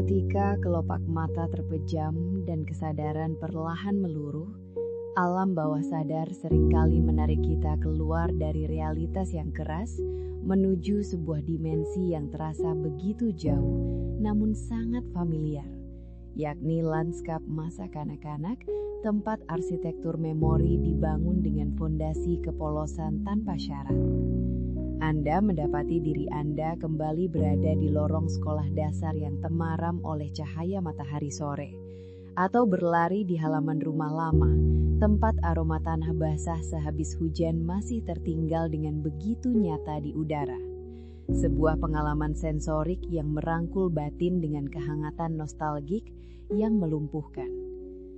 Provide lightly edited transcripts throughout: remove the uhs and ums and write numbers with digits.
Ketika kelopak mata terpejam dan kesadaran perlahan meluruh, alam bawah sadar seringkali menarik kita keluar dari realitas yang keras menuju sebuah dimensi yang terasa begitu jauh namun sangat familiar, yakni lanskap masa kanak-kanak, tempat arsitektur memori dibangun dengan fondasi kepolosan tanpa syarat. Anda mendapati diri Anda kembali berada di lorong sekolah dasar yang temaram oleh cahaya matahari sore, atau berlari di halaman rumah lama, tempat aroma tanah basah sehabis hujan masih tertinggal dengan begitu nyata di udara. Sebuah pengalaman sensorik yang merangkul batin dengan kehangatan nostalgik yang melumpuhkan.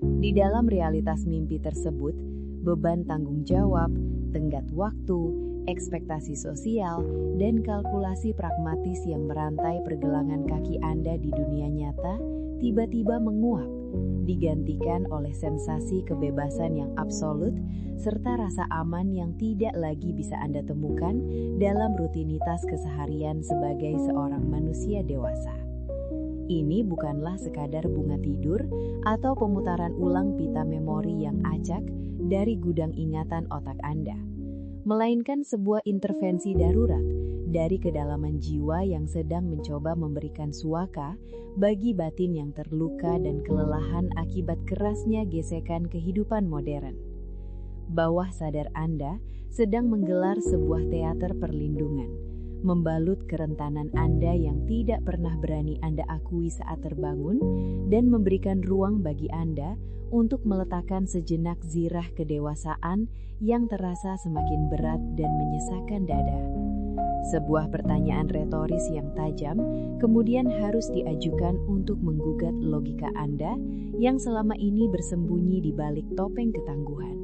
Di dalam realitas mimpi tersebut, beban tanggung jawab, tenggat waktu, ekspektasi sosial, dan kalkulasi pragmatis yang merantai pergelangan kaki Anda di dunia nyata tiba-tiba menguap, digantikan oleh sensasi kebebasan yang absolut serta rasa aman yang tidak lagi bisa Anda temukan dalam rutinitas keseharian sebagai seorang manusia dewasa. Ini bukanlah sekadar bunga tidur atau pemutaran ulang pita memori yang acak dari gudang ingatan otak Anda, melainkan sebuah intervensi darurat dari kedalaman jiwa yang sedang mencoba memberikan suaka bagi batin yang terluka dan kelelahan akibat kerasnya gesekan kehidupan modern. Bawah sadar Anda sedang menggelar sebuah teater perlindungan, membalut kerentanan Anda yang tidak pernah berani Anda akui saat terbangun dan memberikan ruang bagi Anda untuk meletakkan sejenak zirah kedewasaan yang terasa semakin berat dan menyesakkan dada. Sebuah pertanyaan retoris yang tajam kemudian harus diajukan untuk menggugat logika Anda yang selama ini bersembunyi di balik topeng ketangguhan.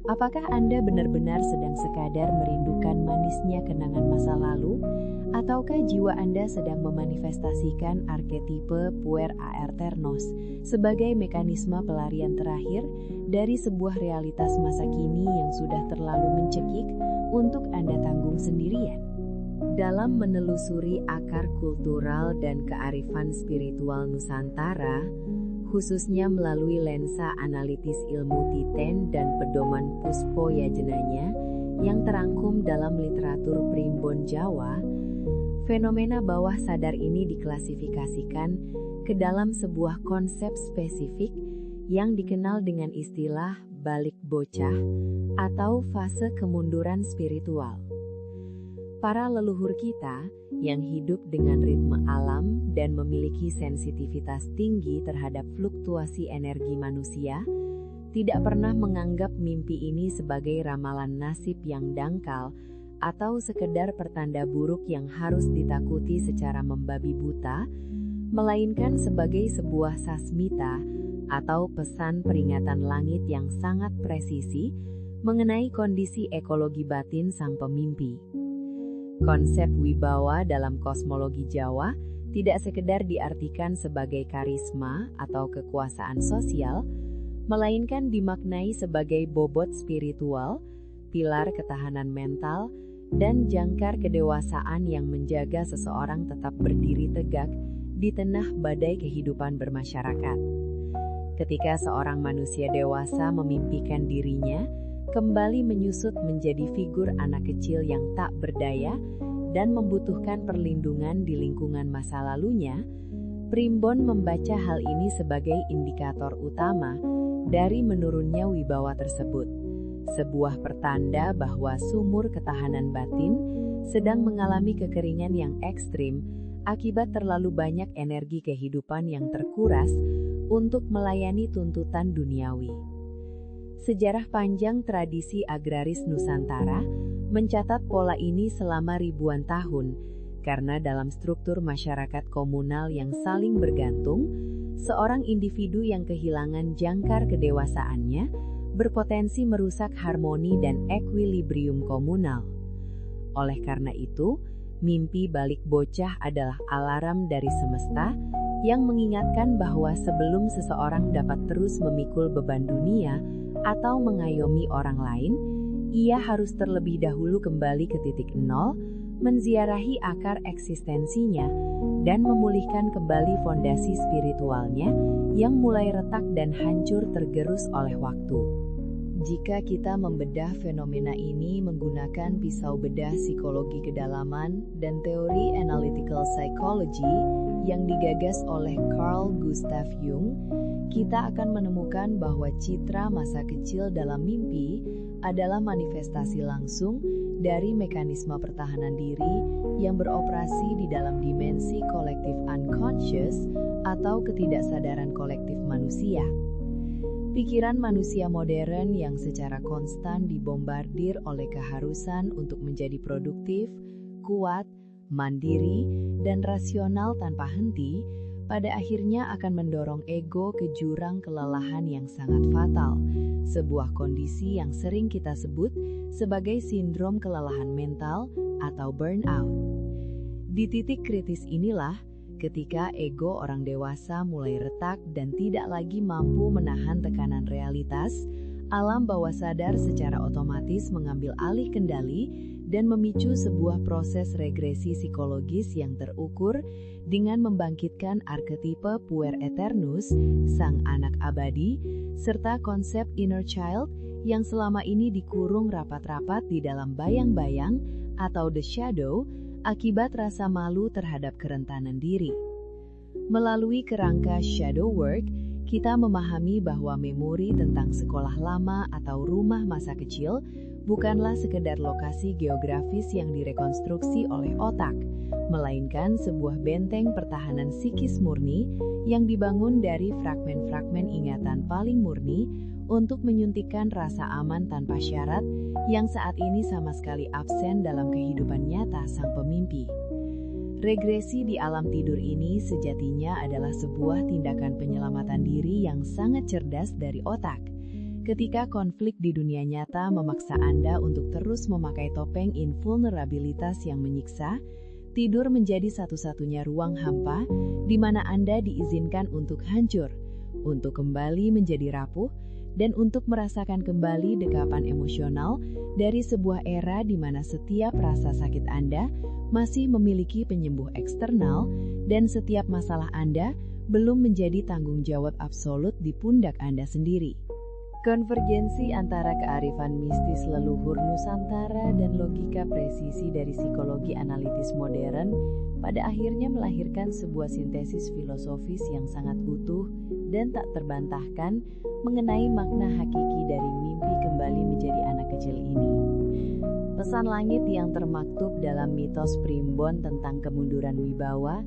Apakah Anda benar-benar sedang sekadar merindukan manisnya kenangan masa lalu, ataukah jiwa Anda sedang memanifestasikan arketipe puer aeternos sebagai mekanisme pelarian terakhir dari sebuah realitas masa kini yang sudah terlalu mencekik untuk Anda tanggung sendirian? Dalam menelusuri akar kultural dan kearifan spiritual Nusantara, khususnya melalui lensa analitis ilmu Titen dan pedoman Puspo Yajenanya yang terangkum dalam literatur primbon Jawa, fenomena bawah sadar ini diklasifikasikan ke dalam sebuah konsep spesifik yang dikenal dengan istilah balik bocah atau fase kemunduran spiritual. Para leluhur kita yang hidup dengan ritme alam dan memiliki sensitivitas tinggi terhadap fluktuasi energi manusia, tidak pernah menganggap mimpi ini sebagai ramalan nasib yang dangkal atau sekedar pertanda buruk yang harus ditakuti secara membabi buta, melainkan sebagai sebuah sasmita atau pesan peringatan langit yang sangat presisi mengenai kondisi ekologi batin sang pemimpi. Konsep wibawa dalam kosmologi Jawa tidak sekedar diartikan sebagai karisma atau kekuasaan sosial, melainkan dimaknai sebagai bobot spiritual, pilar ketahanan mental, dan jangkar kedewasaan yang menjaga seseorang tetap berdiri tegak di tengah badai kehidupan bermasyarakat. Ketika seorang manusia dewasa memimpikan dirinya kembali menyusut menjadi figur anak kecil yang tak berdaya dan membutuhkan perlindungan di lingkungan masa lalunya, Primbon membaca hal ini sebagai indikator utama dari menurunnya wibawa tersebut, sebuah pertanda bahwa sumur ketahanan batin sedang mengalami kekeringan yang ekstrim akibat terlalu banyak energi kehidupan yang terkuras untuk melayani tuntutan duniawi. Sejarah panjang tradisi agraris Nusantara mencatat pola ini selama ribuan tahun, karena dalam struktur masyarakat komunal yang saling bergantung, seorang individu yang kehilangan jangkar kedewasaannya berpotensi merusak harmoni dan ekuilibrium komunal. Oleh karena itu, mimpi balik bocah adalah alarm dari semesta yang mengingatkan bahwa sebelum seseorang dapat terus memikul beban dunia atau mengayomi orang lain, ia harus terlebih dahulu kembali ke titik nol, menziarahi akar eksistensinya, dan memulihkan kembali fondasi spiritualnya yang mulai retak dan hancur tergerus oleh waktu. Jika kita membedah fenomena ini menggunakan pisau bedah psikologi kedalaman dan teori analytical psychology yang digagas oleh Carl Gustav Jung, kita akan menemukan bahwa citra masa kecil dalam mimpi adalah manifestasi langsung dari mekanisme pertahanan diri yang beroperasi di dalam dimensi kolektif unconscious atau ketidaksadaran kolektif manusia. Pikiran manusia modern yang secara konstan dibombardir oleh keharusan untuk menjadi produktif, kuat, mandiri, dan rasional tanpa henti, pada akhirnya akan mendorong ego ke jurang kelelahan yang sangat fatal, sebuah kondisi yang sering kita sebut sebagai sindrom kelelahan mental atau burnout. Di titik kritis inilah, ketika ego orang dewasa mulai retak dan tidak lagi mampu menahan tekanan realitas, alam bawah sadar secara otomatis mengambil alih kendali dan memicu sebuah proses regresi psikologis yang terukur dengan membangkitkan arketipe puer eternus, sang anak abadi, serta konsep inner child yang selama ini dikurung rapat-rapat di dalam bayang-bayang atau the shadow, akibat rasa malu terhadap kerentanan diri. Melalui kerangka shadow work, kita memahami bahwa memori tentang sekolah lama atau rumah masa kecil bukanlah sekedar lokasi geografis yang direkonstruksi oleh otak, melainkan sebuah benteng pertahanan psikis murni yang dibangun dari fragmen-fragmen ingatan paling murni untuk menyuntikkan rasa aman tanpa syarat yang saat ini sama sekali absen dalam kehidupan nyata sang pemimpi. Regresi di alam tidur ini sejatinya adalah sebuah tindakan penyelamatan diri yang sangat cerdas dari otak. Ketika konflik di dunia nyata memaksa Anda untuk terus memakai topeng invulnerabilitas yang menyiksa, tidur menjadi satu-satunya ruang hampa di mana Anda diizinkan untuk hancur, untuk kembali menjadi rapuh, dan untuk merasakan kembali dekapan emosional dari sebuah era di mana setiap rasa sakit Anda masih memiliki penyembuh eksternal dan setiap masalah Anda belum menjadi tanggung jawab absolut di pundak Anda sendiri. Konvergensi antara kearifan mistis leluhur Nusantara dan logika presisi dari psikologi analitis modern pada akhirnya melahirkan sebuah sintesis filosofis yang sangat utuh dan tak terbantahkan mengenai makna hakiki dari mimpi kembali menjadi anak kecil ini. Pesan langit yang termaktub dalam mitos primbon tentang kemunduran wibawa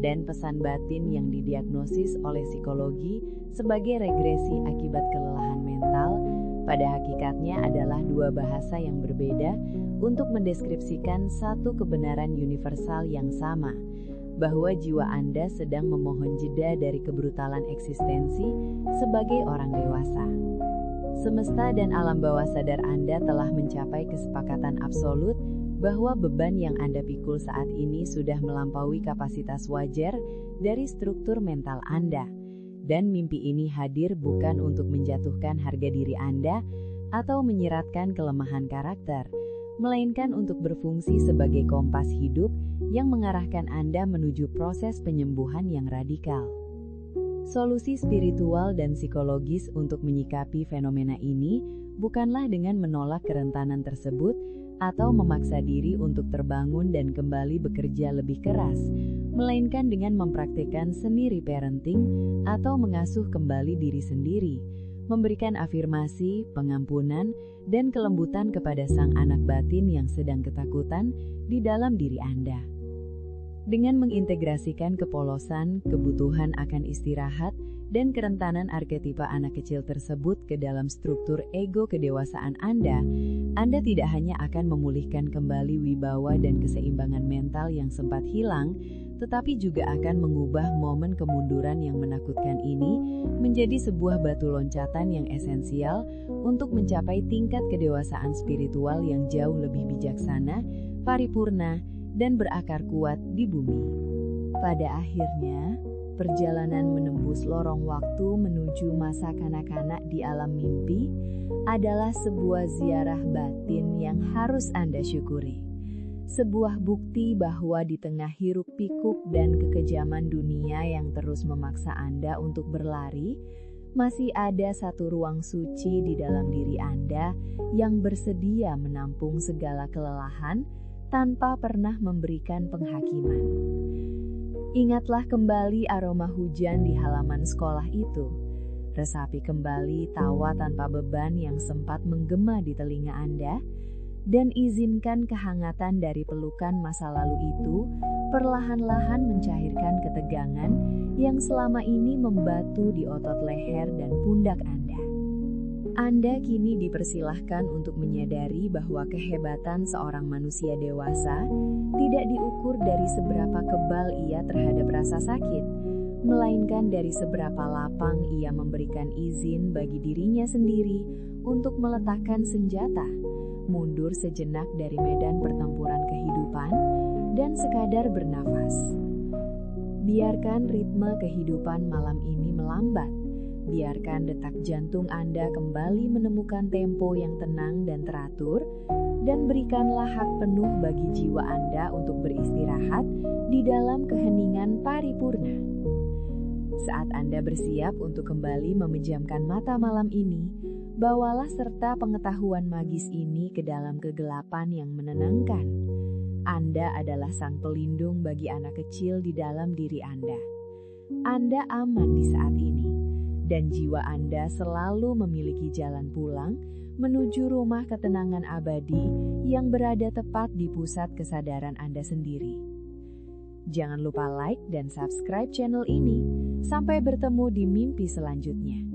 dan pesan batin yang didiagnosis oleh psikologi sebagai regresi akibat kelelahan mental pada hakikatnya adalah dua bahasa yang berbeda untuk mendeskripsikan satu kebenaran universal yang sama, bahwa jiwa Anda sedang memohon jeda dari kebrutalan eksistensi sebagai orang dewasa. Semesta dan alam bawah sadar Anda telah mencapai kesepakatan absolut bahwa beban yang Anda pikul saat ini sudah melampaui kapasitas wajar dari struktur mental Anda. Dan mimpi ini hadir bukan untuk menjatuhkan harga diri Anda atau menyiratkan kelemahan karakter, melainkan untuk berfungsi sebagai kompas hidup yang mengarahkan Anda menuju proses penyembuhan yang radikal. Solusi spiritual dan psikologis untuk menyikapi fenomena ini bukanlah dengan menolak kerentanan tersebut atau memaksa diri untuk terbangun dan kembali bekerja lebih keras, melainkan dengan mempraktikkan seni reparenting atau mengasuh kembali diri sendiri, memberikan afirmasi, pengampunan, dan kelembutan kepada sang anak batin yang sedang ketakutan di dalam diri Anda. Dengan mengintegrasikan kepolosan, kebutuhan akan istirahat, dan kerentanan arketipe anak kecil tersebut ke dalam struktur ego kedewasaan Anda tidak hanya akan memulihkan kembali wibawa dan keseimbangan mental yang sempat hilang, tetapi juga akan mengubah momen kemunduran yang menakutkan ini menjadi sebuah batu loncatan yang esensial untuk mencapai tingkat kedewasaan spiritual yang jauh lebih bijaksana, paripurna, dan berakar kuat di bumi. Pada akhirnya, perjalanan menembus lorong waktu menuju masa kanak-kanak di alam mimpi adalah sebuah ziarah batin yang harus Anda syukuri. sebuah bukti bahwa di tengah hiruk-pikuk dan kekejaman dunia yang terus memaksa Anda untuk berlari, masih ada satu ruang suci di dalam diri Anda yang bersedia menampung segala kelelahan tanpa pernah memberikan penghakiman. Ingatlah kembali aroma hujan di halaman sekolah itu. Resapi kembali tawa tanpa beban yang sempat menggema di telinga Anda, dan izinkan kehangatan dari pelukan masa lalu itu perlahan-lahan mencairkan ketegangan yang selama ini membatu di otot leher dan pundak Anda. Anda kini dipersilahkan untuk menyadari bahwa kehebatan seorang manusia dewasa tidak diukur dari seberapa kebal ia terhadap rasa sakit, melainkan dari seberapa lapang ia memberikan izin bagi dirinya sendiri untuk meletakkan senjata, mundur sejenak dari medan pertempuran kehidupan, dan sekadar bernafas. Biarkan ritme kehidupan malam ini melambat. Biarkan detak jantung Anda kembali menemukan tempo yang tenang dan teratur, dan berikanlah hak penuh bagi jiwa Anda untuk beristirahat di dalam keheningan paripurna. Saat Anda bersiap untuk kembali memejamkan mata malam ini, bawalah serta pengetahuan magis ini ke dalam kegelapan yang menenangkan. Anda adalah sang pelindung bagi anak kecil di dalam diri Anda. Anda aman di saat ini, dan jiwa Anda selalu memiliki jalan pulang menuju rumah ketenangan abadi yang berada tepat di pusat kesadaran Anda sendiri. Jangan lupa like dan subscribe channel ini. Sampai bertemu di mimpi selanjutnya.